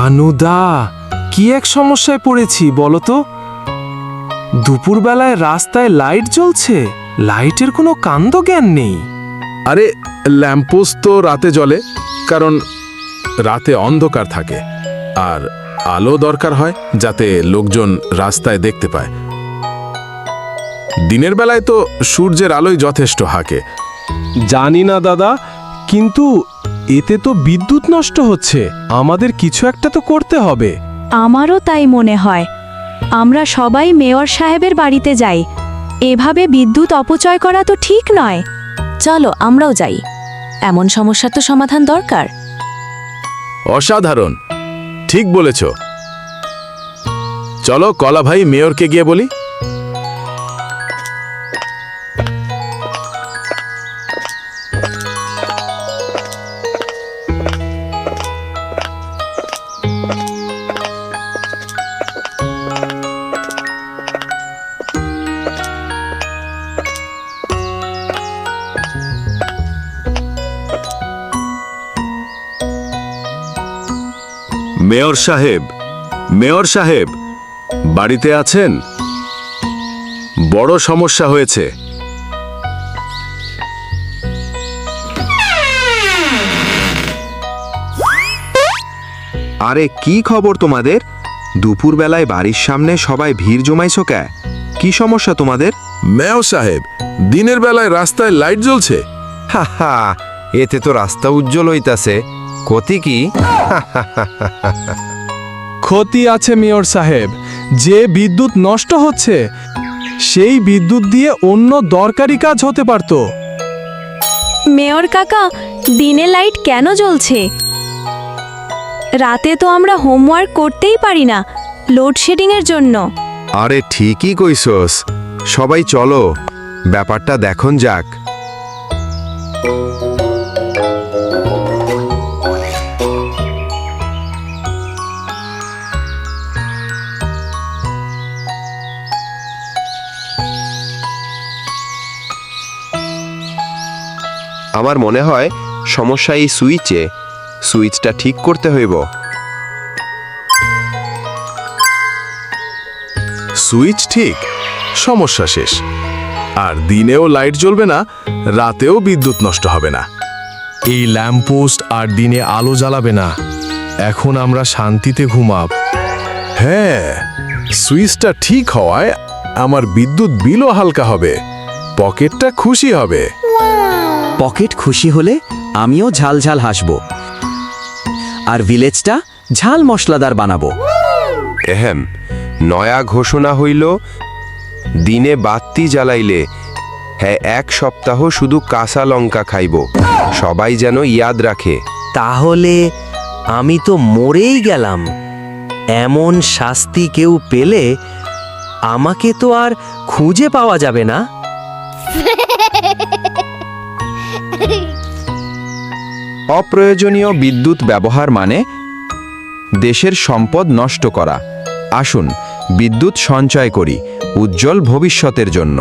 রানুদা, কি এক সমস্যায় পড়েছি বলো তো। দুপুরবেলায় রাস্তায় লাইট জ্বলছে, লাইটের কোনো কাণ্ডজ্ঞান নেই। আরে ল্যাম্পপোস্ট তো রাতে জ্বলে, কারণ রাতে অন্ধকার থাকে আর আলো দরকার হয় যাতে লোকজন রাস্তায় দেখতে পায়। দিনের বেলায় তো সূর্যের আলোই যথেষ্ট হাঁকে। জানি না দাদা, কিন্তু এতে তো বিদ্যুৎ নষ্ট হচ্ছে। আমাদের কিছু একটা তো করতে হবে। আমারও তাই মনে হয়। আমরা সবাই মেয়র সাহেবের বাড়িতে যাই। এভাবে বিদ্যুৎ অপচয় করা তো ঠিক নয়। চলো আমরাও যাই, এমন সমস্যার তো সমাধান দরকার। অসাধারণ, ঠিক বলেছ। চলো কলা ভাই, মেয়রকে গিয়ে বলি। মেয়র সাহেব, মেয়র সাহেব, বাড়িতে আছেন? বড় সমস্যা হয়েছে। আরে কি খবর তোমাদের? দুপুরবেলায় বাড়ির সামনে সবাই ভিড় জমাইছো কে? কি সমস্যা তোমাদের? মেয়র সাহেব, দিনের বেলায় রাস্তায় লাইট জ্বলছে। হা হা, এতে তো রাস্তা উজ্জ্বল হইতাছে। ক্ষতি কি? ক্ষতি আছে মেয়র সাহেব। যে বিদ্যুৎ নষ্ট হচ্ছে, সেই বিদ্যুৎ দিয়ে অন্য দরকারি কাজ হতে পারত। মেয়র কাকা, দিনে লাইট কেন জ্বলছে? রাতে তো আমরা হোমওয়ার্ক করতেই পারি না, লোডশেডিংয়ের জন্য। আরে ঠিকই কইছস। সবাই চলো, ব্যাপারটা দেখুন যাক। আমার মনে হয় সমস্যা এই সুইচে। সুইচটা ঠিক করতে হইব। সুইচ ঠিক, সমস্যা শেষ। আর দিনেও লাইট জ্বলবে না, রাতেও বিদ্যুৎ নষ্ট হবে না। এই ল্যাম্পপোস্ট আর দিনে আলো জ্বালাবে না। এখন আমরা শান্তিতে ঘুমাব। হ্যাঁ, সুইচটা ঠিক হওয়ায় আমার বিদ্যুৎ বিলও হালকা হবে, পকেটটা খুশি হবে। পকেট খুশি হলে আমিও ঝাল ঝাল হাসব, আর ভিলেজটা ঝাল মশলাদার বানাবো। এহেম, নয়া ঘোষণা হইল, দিনে বাতি জ্বালাইলে হ্যাঁ 1 সপ্তাহ শুধু কাঁচা লঙ্কা খাইব। সবাই যেন ইয়াদ রাখে। তাহলে আমি তো মরেই গেলাম। এমন শাস্তি কেউ পেলে আমাকে তো আর খুঁজে পাওয়া যাবে না। অপ্রয়োজনীয় বিদ্যুৎ ব্যবহার মানে দেশের সম্পদ নষ্ট করা। আসুন বিদ্যুৎ সঞ্চয় করি উজ্জ্বল ভবিষ্যতের জন্য।